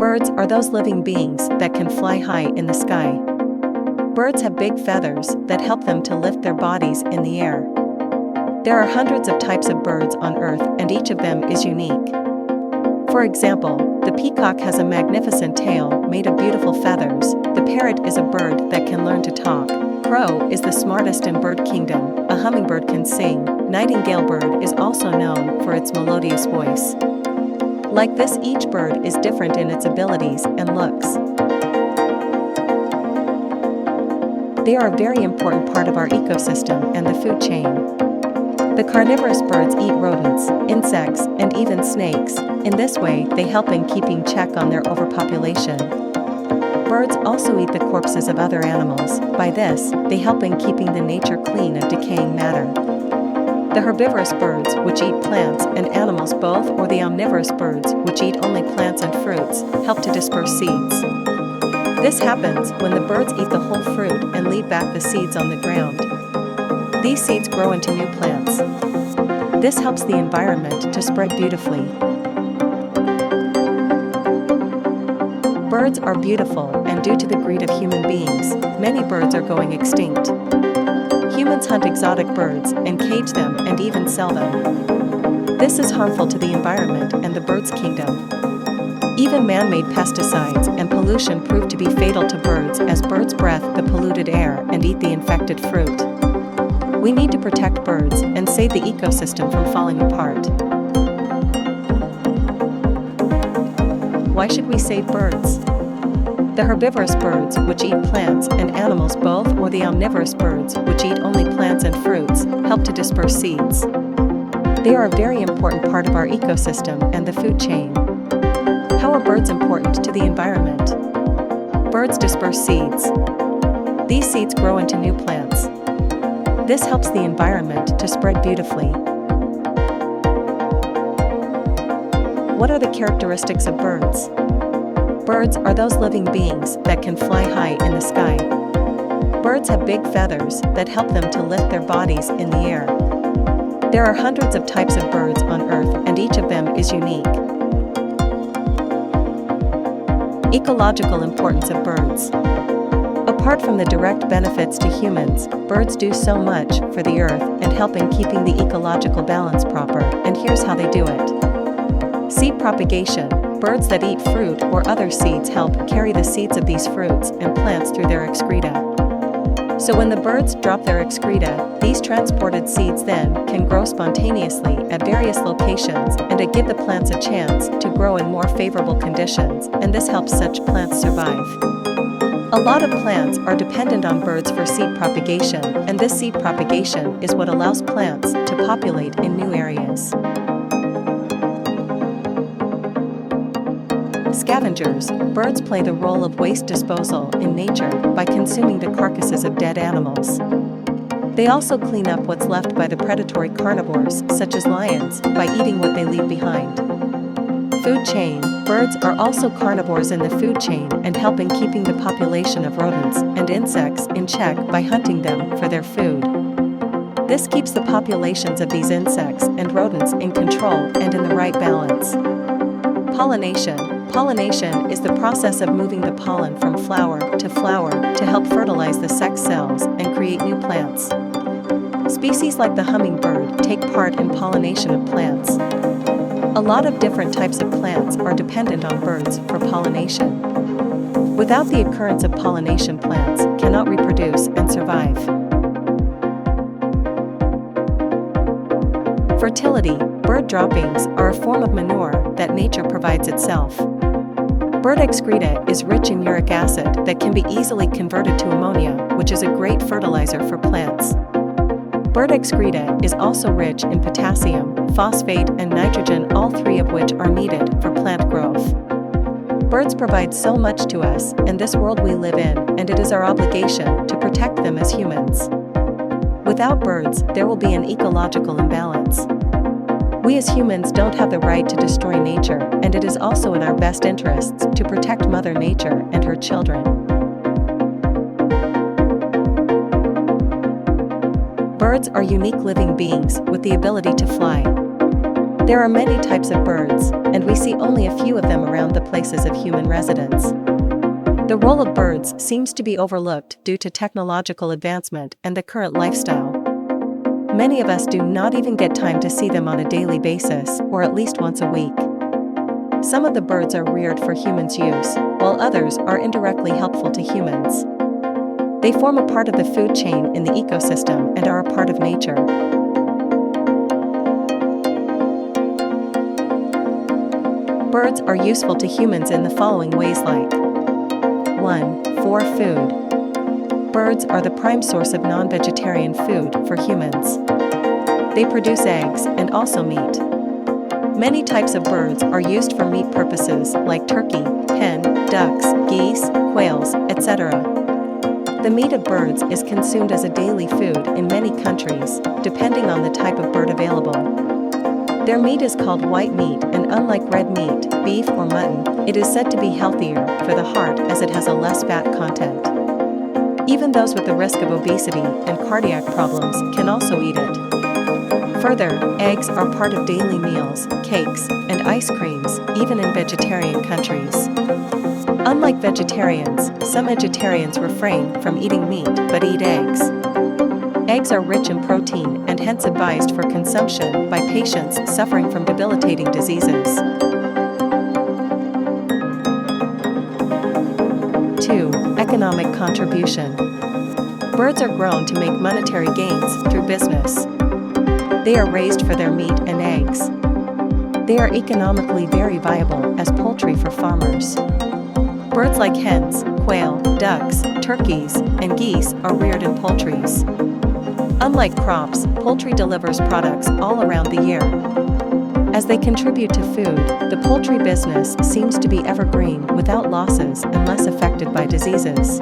Birds are those living beings that can fly high in the sky. Birds have big feathers that help them to lift their bodies in the air. There are hundreds of types of birds on Earth, and each of them is unique. For example, the peacock has a magnificent tail made of beautiful feathers. The parrot is a bird that can learn to talk. Crow is the smartest in bird kingdom. A hummingbird can sing. Nightingale bird is also known for its melodious voice. Like this, each bird is different in its abilities and looks. They are a very important part of our ecosystem and the food chain. The carnivorous birds eat rodents, insects, and even snakes. In this way, they help in keeping check on their overpopulation. Birds also eat the corpses of other animals. By this, they help in keeping the nature clean of decaying matter. The herbivorous birds, which eat plants and animals both, or the omnivorous birds, which eat only plants and fruits, help to disperse seeds. This happens when the birds eat the whole fruit and leave back the seeds on the ground. These seeds grow into new plants. This helps the environment to spread beautifully. Birds are beautiful, and due to the greed of human beings, many birds are going extinct. Humans hunt exotic birds and cage them and even sell them. This is harmful to the environment and the birds' kingdom. Even man-made pesticides and pollution prove to be fatal to birds, as birds breathe the polluted air and eat the infected fruit. We need to protect birds and save the ecosystem from falling apart. Why should we save birds? The herbivorous birds, which eat plants and animals both, or the omnivorous birds, which eat only plants and fruits, help to disperse seeds. They are a very important part of our ecosystem and the food chain. How are birds important to the environment? Birds disperse seeds. These seeds grow into new plants. This helps the environment to spread beautifully. What are the characteristics of birds? Birds are those living beings that can fly high in the sky. Birds have big feathers that help them to lift their bodies in the air. There are hundreds of types of birds on Earth, and each of them is unique. Ecological importance of birds. Apart from the direct benefits to humans, birds do so much for the Earth and help in keeping the ecological balance proper, and here's how they do it. Seed propagation. Birds that eat fruit or other seeds help carry the seeds of these fruits and plants through their excreta. So when the birds drop their excreta, these transported seeds then can grow spontaneously at various locations and to give the plants a chance to grow in more favorable conditions, and this helps such plants survive. A lot of plants are dependent on birds for seed propagation, and this seed propagation is what allows plants to populate in new areas. Scavengers. Birds play the role of waste disposal in nature by consuming the carcasses of dead animals. They also clean up what's left by the predatory carnivores, such as lions, by eating what they leave behind. Food chain. Birds are also carnivores in the food chain and help in keeping the population of rodents and insects in check by hunting them for their food. This keeps the populations of these insects and rodents in control and in the right balance. Pollination. Pollination is the process of moving the pollen from flower to help fertilize the sex cells and create new plants. Species like the hummingbird take part in pollination of plants. A lot of different types of plants are dependent on birds for pollination. Without the occurrence of pollination, plants cannot reproduce and survive. Fertility. Bird droppings are a form of manure that nature provides itself. Bird excreta is rich in uric acid that can be easily converted to ammonia, which is a great fertilizer for plants. Bird excreta is also rich in potassium, phosphate, and nitrogen, all three of which are needed for plant growth. Birds provide so much to us and this world we live in, and it is our obligation to protect them as humans. Without birds, there will be an ecological imbalance. We as humans don't have the right to destroy nature, and it is also in our best interests to protect Mother Nature and her children. Birds are unique living beings with the ability to fly. There are many types of birds, and we see only a few of them around the places of human residence. The role of birds seems to be overlooked due to technological advancement and the current lifestyle. Many of us do not even get time to see them on a daily basis or at least once a week. Some of the birds are reared for humans' use, while others are indirectly helpful to humans. They form a part of the food chain in the ecosystem and are a part of nature. Birds are useful to humans in the following ways like 1. For food. Birds are the prime source of non-vegetarian food for humans. They produce eggs and also meat. Many types of birds are used for meat purposes like turkey, hen, ducks, geese, quails, etc. The meat of birds is consumed as a daily food in many countries, depending on the type of bird available. Their meat is called white meat, and unlike red meat, beef or mutton, it is said to be healthier for the heart as it has a less fat content. Even those with the risk of obesity and cardiac problems can also eat it. Further, eggs are part of daily meals, cakes, and ice creams, even in vegetarian countries. Unlike vegetarians, some vegetarians refrain from eating meat but eat eggs. Eggs are rich in protein and hence advised for consumption by patients suffering from debilitating diseases. 2. Economic contribution. Birds are grown to make monetary gains through business. They are raised for their meat and eggs. They are economically very viable as poultry for farmers. Birds like hens, quail, ducks, turkeys, and geese are reared in poultries. Unlike crops, poultry delivers products all around the year. As they contribute to food, the poultry business seems to be evergreen without losses and less affected by diseases.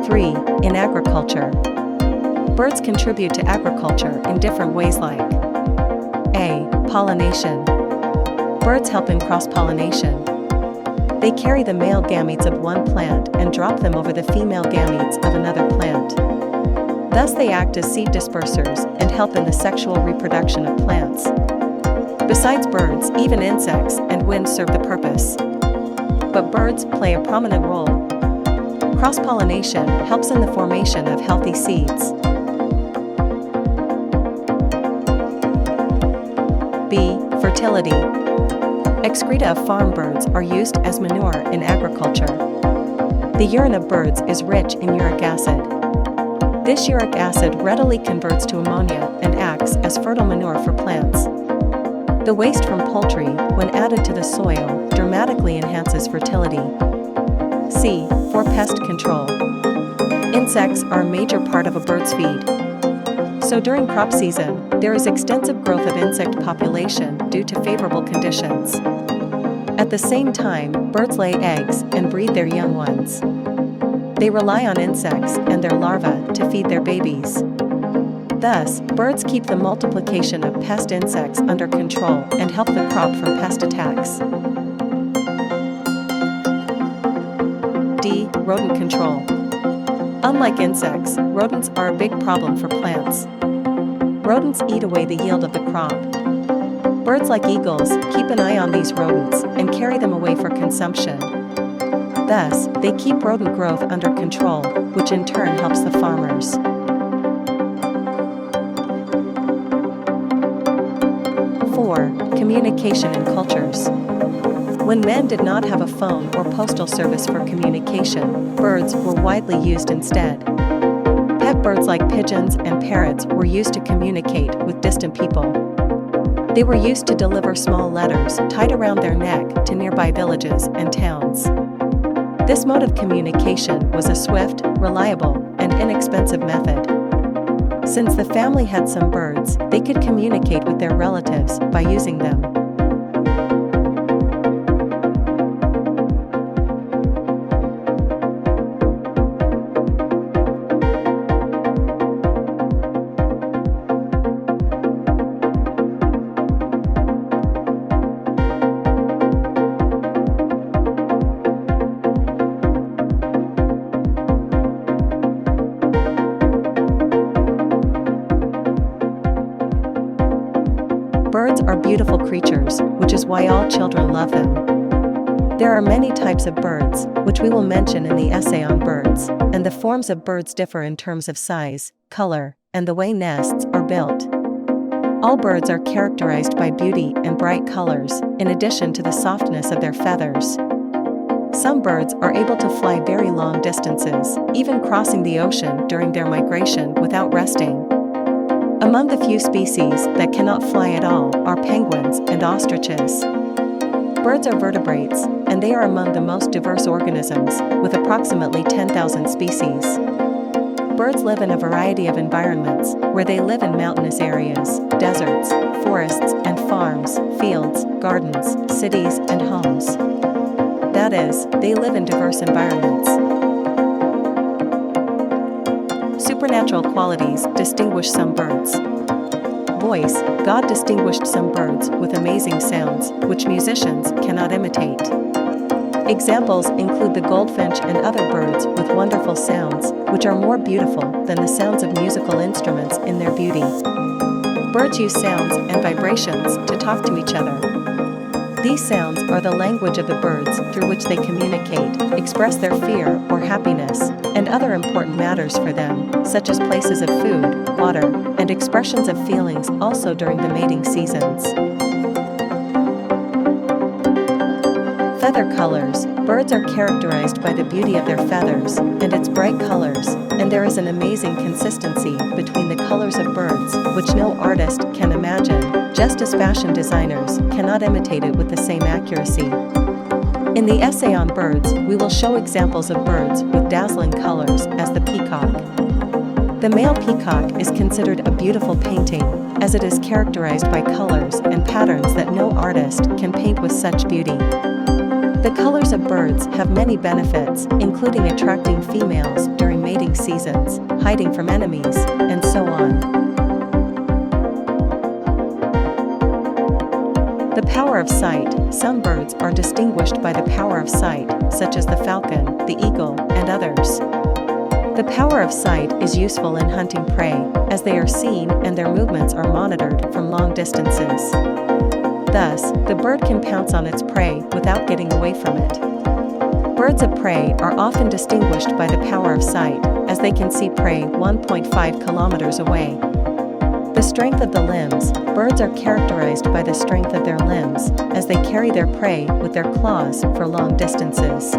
3. In agriculture. Birds contribute to agriculture in different ways like A. Pollination. Birds help in cross-pollination. They carry the male gametes of one plant and drop them over the female gametes of another plant. Thus they act as seed dispersers and help in the sexual reproduction of plants. Besides birds, even insects and wind serve the purpose. But birds play a prominent role. Cross-pollination helps in the formation of healthy seeds. B. Fertility. Excreta of farm birds are used as manure in agriculture. The urine of birds is rich in uric acid. This uric acid readily converts to ammonia and acts as fertile manure for plants. The waste from poultry, when added to the soil, dramatically enhances fertility. C. For pest control. Insects are a major part of a bird's feed. So during crop season, there is extensive growth of insect population due to favorable conditions. At the same time, birds lay eggs and breed their young ones. They rely on insects and their larvae to feed their babies. Thus, birds keep the multiplication of pest insects under control and help the crop from pest attacks. D. Rodent control. Unlike insects, rodents are a big problem for plants. Rodents eat away the yield of the crop. Birds like eagles keep an eye on these rodents and carry them away for consumption. Thus, they keep rodent growth under control, which in turn helps the farmers. 4. Communication and cultures. When men did not have a phone or postal service for communication, birds were widely used instead. Pet birds like pigeons and parrots were used to communicate with distant people. They were used to deliver small letters tied around their neck to nearby villages and towns. This mode of communication was a swift, reliable, and inexpensive method. Since the family had some birds, they could communicate with their relatives by using them. Birds are beautiful creatures, which is why all children love them. There are many types of birds, which we will mention in the essay on birds, and the forms of birds differ in terms of size, color, and the way nests are built. All birds are characterized by beauty and bright colors, in addition to the softness of their feathers. Some birds are able to fly very long distances, even crossing the ocean during their migration without resting. Among the few species that cannot fly at all are penguins and ostriches. Birds are vertebrates, and they are among the most diverse organisms, with approximately 10,000 species. Birds live in a variety of environments, where they live in mountainous areas, deserts, forests and farms, fields, gardens, cities and homes. That is, they live in diverse environments. Supernatural qualities distinguish some birds. Voice: God distinguished some birds with amazing sounds, which musicians cannot imitate. Examples include the goldfinch and other birds with wonderful sounds, which are more beautiful than the sounds of musical instruments in their beauty. Birds use sounds and vibrations to talk to each other. These sounds are the language of the birds through which they communicate, express their fear or happiness, and other important matters for them, such as places of food, water, and expressions of feelings also during the mating seasons. Feather colors: birds are characterized by the beauty of their feathers and its bright colors, and there is an amazing consistency between the colors of birds, which no artist can imagine, just as fashion designers cannot imitate it with the same accuracy. In the essay on birds, we will show examples of birds with dazzling colors, as the peacock. The male peacock is considered a beautiful painting, as it is characterized by colors and patterns that no artist can paint with such beauty. The colors of birds have many benefits, including attracting females during mating seasons, hiding from enemies, and so on. The power of sight: some birds are distinguished by the power of sight, such as the falcon, the eagle, and others. The power of sight is useful in hunting prey, as they are seen and their movements are monitored from long distances. Thus, the bird can pounce on its prey without getting away from it. Birds of prey are often distinguished by the power of sight, as they can see prey 1.5 kilometers away. The strength of the limbs: birds are characterized by the strength of their limbs, as they carry their prey with their claws for long distances.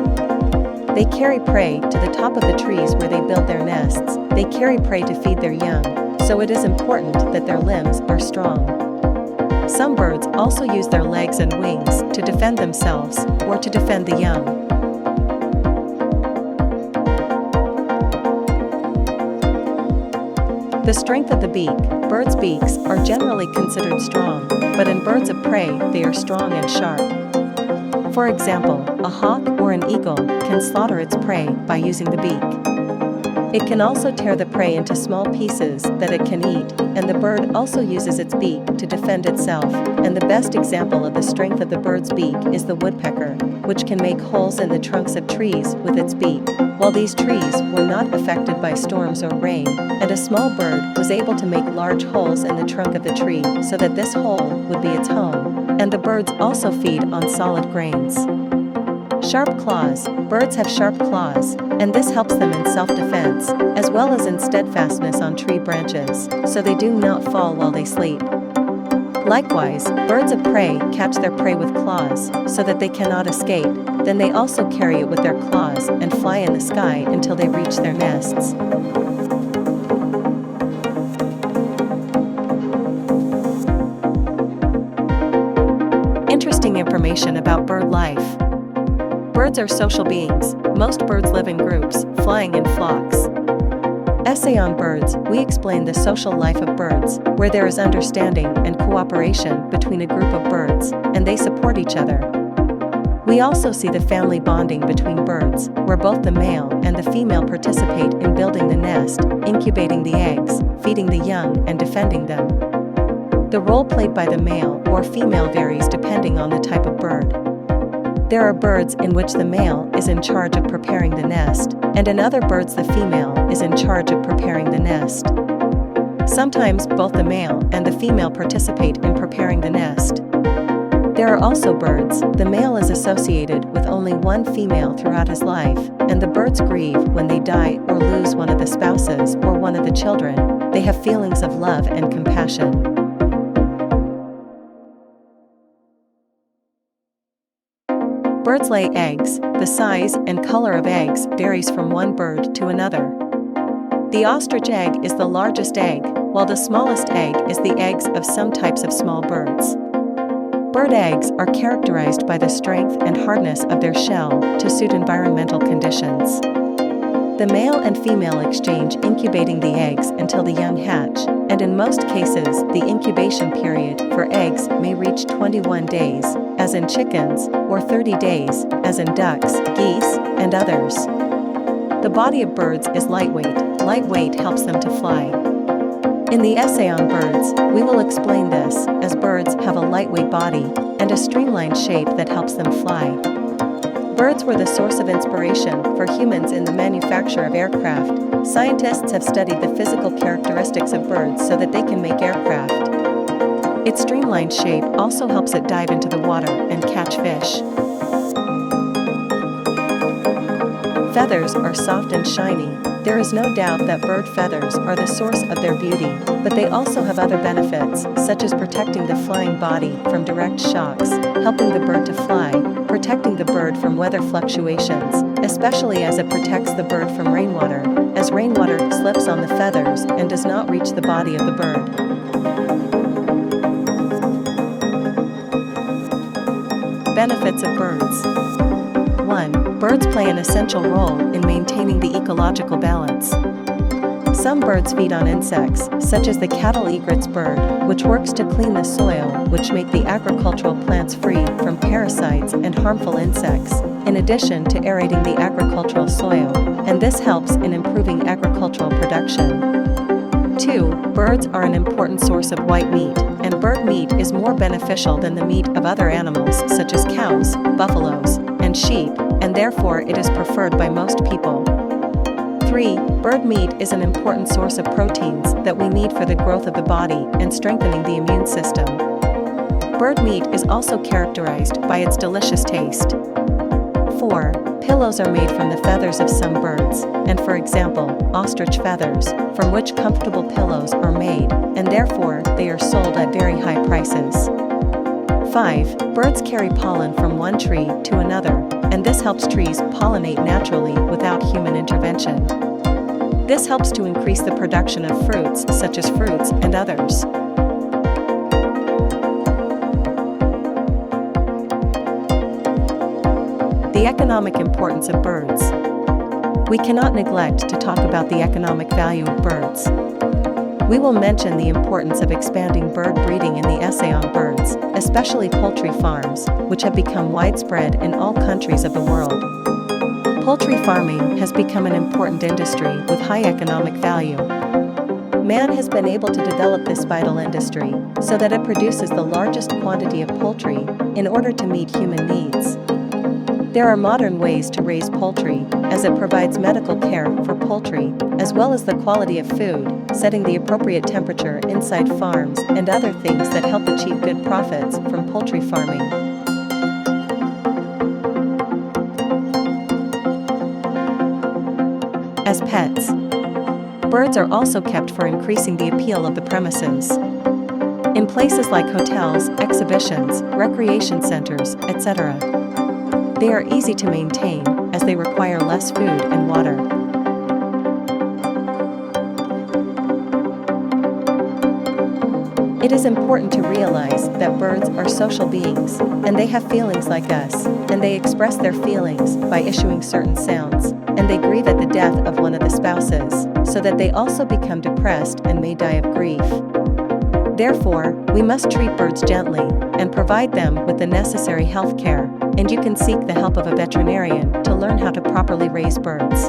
They carry prey to the top of the trees where they build their nests. They carry prey to feed their young, so it is important that their limbs are strong. Some birds also use their legs and wings to defend themselves, or to defend the young. The strength of the beak: birds' beaks are generally considered strong, but in birds of prey they are strong and sharp. For example, a hawk or an eagle can slaughter its prey by using the beak. It can also tear the prey into small pieces that it can eat, and the bird also uses its beak to defend itself, and the best example of the strength of the bird's beak is the woodpecker, which can make holes in the trunks of trees with its beak, while these trees were not affected by storms or rain, and a small bird was able to make large holes in the trunk of the tree so that this hole would be its home, and the birds also feed on solid grains. Sharp claws: birds have sharp claws, and this helps them in self-defense, as well as in steadfastness on tree branches, so they do not fall while they sleep. Likewise, birds of prey catch their prey with claws, so that they cannot escape, then they also carry it with their claws and fly in the sky until they reach their nests. Interesting information about bird life. Birds are social beings. Most birds live in groups, flying in flocks. Essay on birds, we explain the social life of birds, where there is understanding and cooperation between a group of birds, and they support each other. We also see the family bonding between birds, where both the male and the female participate in building the nest, incubating the eggs, feeding the young, and defending them. The role played by the male or female varies depending on the type of bird. There are birds in which the male is in charge of preparing the nest, and in other birds the female is in charge of preparing the nest. Sometimes both the male and the female participate in preparing the nest. There are also birds. The male is associated with only one female throughout his life, and the birds grieve when they die or lose one of the spouses or one of the children. They have feelings of love and compassion. Birds lay eggs. The size and color of eggs varies from one bird to another. The ostrich egg is the largest egg, while the smallest egg is the eggs of some types of small birds. Bird eggs are characterized by the strength and hardness of their shell to suit environmental conditions. The male and female exchange incubating the eggs until the young hatch, and in most cases the incubation period for eggs may reach 21 days, as in chickens, or 30 days, as in ducks, geese, and others. The body of birds is lightweight. Lightweight helps them to fly. In the essay on birds, we will explain this, as birds have a lightweight body and a streamlined shape that helps them fly. Birds were the source of inspiration for humans in the manufacture of aircraft. Scientists have studied the physical characteristics of birds so that they can make aircraft. Its streamlined shape also helps it dive into the water and catch fish. Feathers are soft and shiny. There is no doubt that bird feathers are the source of their beauty, but they also have other benefits, such as protecting the flying body from direct shocks, helping the bird to fly, protecting the bird from weather fluctuations, especially as it protects the bird from rainwater, as rainwater slips on the feathers and does not reach the body of the bird. Benefits of birds. 1. Birds play an essential role in maintaining the ecological balance. Some birds feed on insects, such as the cattle egret's bird, which works to clean the soil, which make the agricultural plants free from parasites and harmful insects, in addition to aerating the agricultural soil, and this helps in improving agricultural production. 2. Birds are an important source of white meat, and bird meat is more beneficial than the meat of other animals such as cows, buffaloes, and sheep, and therefore it is preferred by most people. 3. Bird meat is an important source of proteins that we need for the growth of the body and strengthening the immune system. Bird meat is also characterized by its delicious taste. 4. Pillows are made from the feathers of some birds, and for example, ostrich feathers, from which comfortable pillows are made, and therefore they are sold at very high prices. 5. Birds carry pollen from one tree to another, and this helps trees pollinate naturally without human intervention. This helps to increase the production of fruits such as fruits and others. The economic importance of birds. We cannot neglect to talk about the economic value of birds. We will mention the importance of expanding bird breeding in the essay on birds, especially poultry farms, which have become widespread in all countries of the world. Poultry farming has become an important industry with high economic value. Man has been able to develop this vital industry so that it produces the largest quantity of poultry in order to meet human needs. There are modern ways to raise poultry, as it provides medical care for poultry, as well as the quality of food, setting the appropriate temperature inside farms, and other things that help achieve good profits from poultry farming. As pets. Birds are also kept for increasing the appeal of the premises. In places like hotels, exhibitions, recreation centers, etc. They are easy to maintain, as they require less food and water. It is important to realize that birds are social beings, and they have feelings like us, and they express their feelings by issuing certain sounds, and they grieve at the death of one of the spouses, so that they also become depressed and may die of grief. Therefore, we must treat birds gently and provide them with the necessary health care, and you can seek the help of a veterinarian to learn how to properly raise birds.